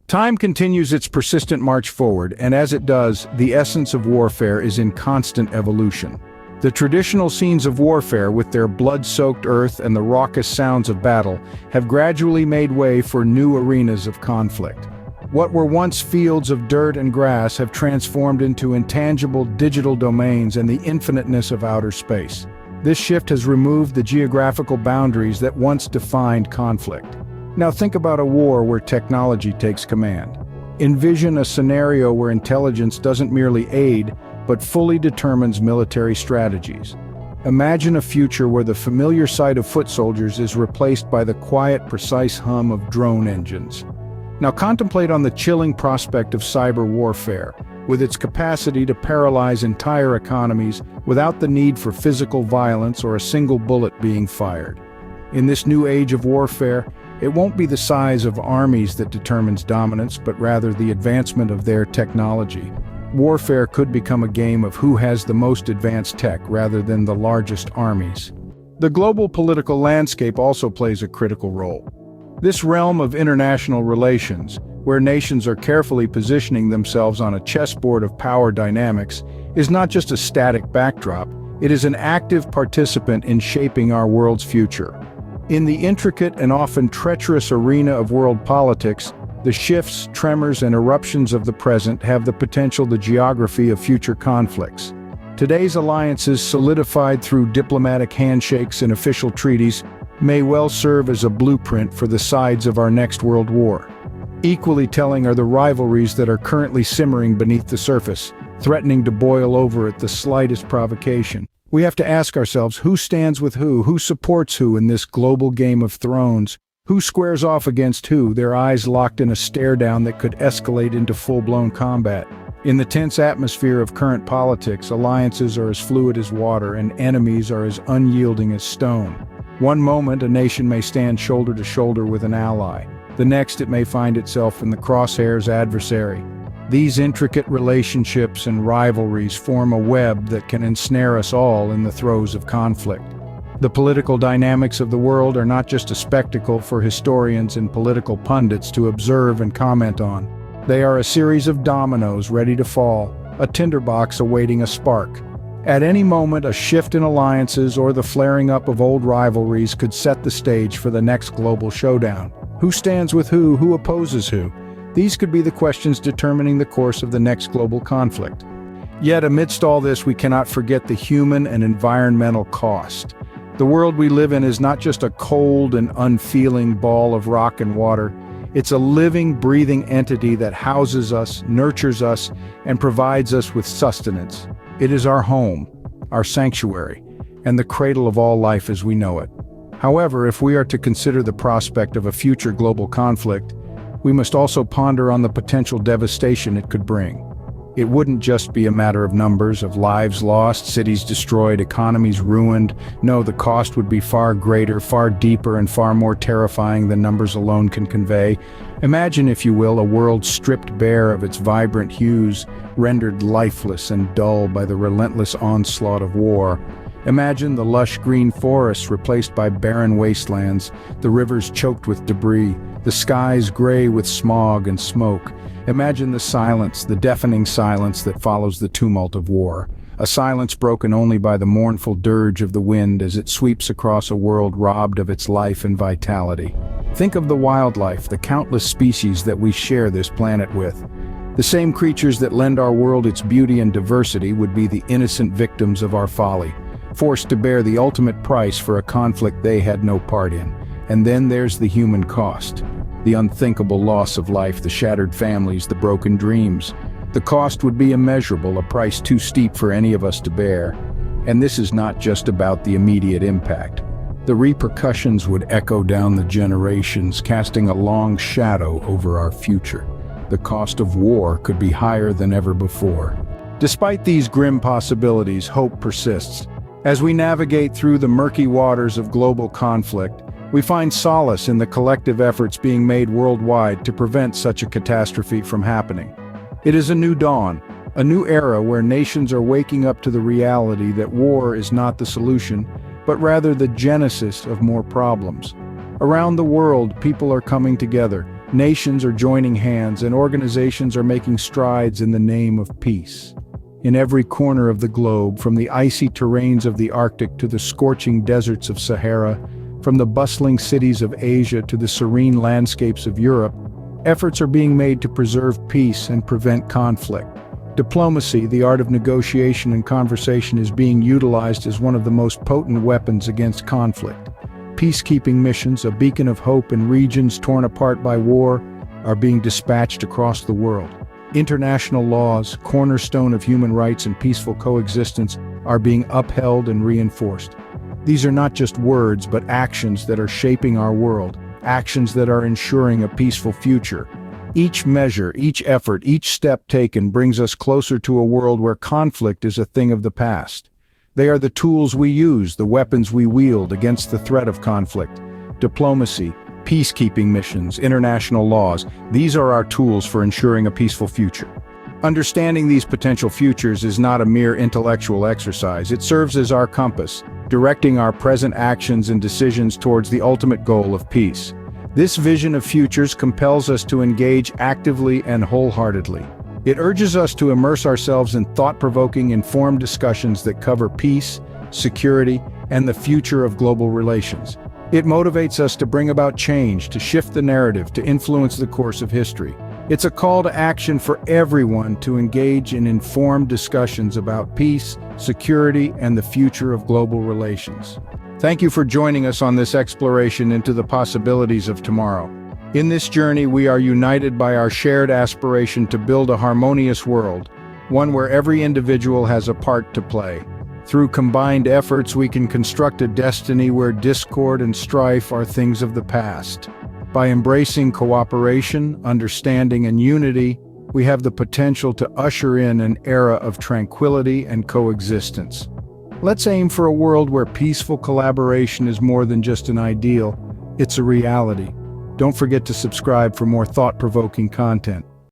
Time continues its persistent march forward, and as it does, the essence of warfare is in constant evolution. The traditional scenes of warfare, with their blood-soaked earth and the raucous sounds of battle, have gradually made way for new arenas of conflict. What were once fields of dirt and grass have transformed into intangible digital domains and the infiniteness of outer space. This shift has removed the geographical boundaries that once defined conflict. Now think about a war where technology takes command. Envision a scenario where intelligence doesn't merely aid, but fully determines military strategies. Imagine a future where the familiar sight of foot soldiers is replaced by the quiet, precise hum of drone engines. Now contemplate on the chilling prospect of cyber warfare, with its capacity to paralyze entire economies without the need for physical violence or a single bullet being fired. In this new age of warfare, it won't be the size of armies that determines dominance, but rather the advancement of their technology. Warfare could become a game of who has the most advanced tech rather than the largest armies. The global political landscape also plays a critical role. This realm of international relations, where nations are carefully positioning themselves on a chessboard of power dynamics, is not just a static backdrop, it is an active participant in shaping our world's future. In the intricate and often treacherous arena of world politics, the shifts, tremors, and eruptions of the present have the potential the geography of future conflicts. Today's alliances, solidified through diplomatic handshakes and official treaties, may well serve as a blueprint for the sides of our next world war. Equally telling are the rivalries that are currently simmering beneath the surface, threatening to boil over at the slightest provocation. We have to ask ourselves, who stands with who supports who in this global game of thrones, who squares off against who, their eyes locked in a stare-down that could escalate into full-blown combat. In the tense atmosphere of current politics, alliances are as fluid as water and enemies are as unyielding as stone. One moment, a nation may stand shoulder to shoulder with an ally. The next, it may find itself in the crosshairs adversary. These intricate relationships and rivalries form a web that can ensnare us all in the throes of conflict. The political dynamics of the world are not just a spectacle for historians and political pundits to observe and comment on. They are a series of dominoes ready to fall, a tinderbox awaiting a spark. At any moment, a shift in alliances or the flaring up of old rivalries could set the stage for the next global showdown. Who stands with who opposes who? These could be the questions determining the course of the next global conflict. Yet amidst all this, we cannot forget the human and environmental cost. The world we live in is not just a cold and unfeeling ball of rock and water. It's a living, breathing entity that houses us, nurtures us, and provides us with sustenance. It is our home, our sanctuary, and the cradle of all life as we know it. However, if we are to consider the prospect of a future global conflict, we must also ponder on the potential devastation it could bring. It wouldn't just be a matter of numbers, of lives lost, cities destroyed, economies ruined. No, the cost would be far greater, far deeper, and far more terrifying than numbers alone can convey. Imagine, if you will, a world stripped bare of its vibrant hues, rendered lifeless and dull by the relentless onslaught of war. Imagine the lush green forests replaced by barren wastelands, the rivers choked with debris, the skies gray with smog and smoke. Imagine the silence, the deafening silence that follows the tumult of war. A silence broken only by the mournful dirge of the wind as it sweeps across a world robbed of its life and vitality. Think of the wildlife, the countless species that we share this planet with. The same creatures that lend our world its beauty and diversity would be the innocent victims of our folly, forced to bear the ultimate price for a conflict they had no part in. And then there's the human cost. The unthinkable loss of life, the shattered families, the broken dreams. The cost would be immeasurable, a price too steep for any of us to bear. And this is not just about the immediate impact. The repercussions would echo down the generations, casting a long shadow over our future. The cost of war could be higher than ever before. Despite these grim possibilities, hope persists. As we navigate through the murky waters of global conflict, we find solace in the collective efforts being made worldwide to prevent such a catastrophe from happening. It is a new dawn, a new era where nations are waking up to the reality that war is not the solution, but rather the genesis of more problems. Around the world, people are coming together, Nations are joining hands and organizations are making strides in the name of peace. In every corner of the globe, from the icy terrains of the Arctic to the scorching deserts of Sahara, from the bustling cities of Asia to the serene landscapes of Europe, efforts are being made to preserve peace and prevent conflict. Diplomacy, the art of negotiation and conversation, is being utilized as one of the most potent weapons against conflict. Peacekeeping missions, a beacon of hope in regions torn apart by war, are being dispatched across the world. International laws, cornerstone of human rights and peaceful coexistence, are being upheld and reinforced. These are not just words, but actions that are shaping our world, actions that are ensuring a peaceful future. Each measure, each effort, each step taken brings us closer to a world where conflict is a thing of the past. They are the tools we use, the weapons we wield against the threat of conflict. Diplomacy, peacekeeping missions, international laws, these are our tools for ensuring a peaceful future. Understanding these potential futures is not a mere intellectual exercise. It serves as our compass, directing our present actions and decisions towards the ultimate goal of peace. This vision of futures compels us to engage actively and wholeheartedly. It urges us to immerse ourselves in thought-provoking, informed discussions that cover peace, security, and the future of global relations. It motivates us to bring about change, to shift the narrative, to influence the course of history. It's a call to action for everyone to engage in informed discussions about peace, security, and the future of global relations. Thank you for joining us on this exploration into the possibilities of tomorrow. In this journey, we are united by our shared aspiration to build a harmonious world, one where every individual has a part to play. Through combined efforts, we can construct a destiny where discord and strife are things of the past. By embracing cooperation, understanding, and unity, we have the potential to usher in an era of tranquility and coexistence. Let's aim for a world where peaceful collaboration is more than just an ideal, it's a reality. Don't forget to subscribe for more thought-provoking content.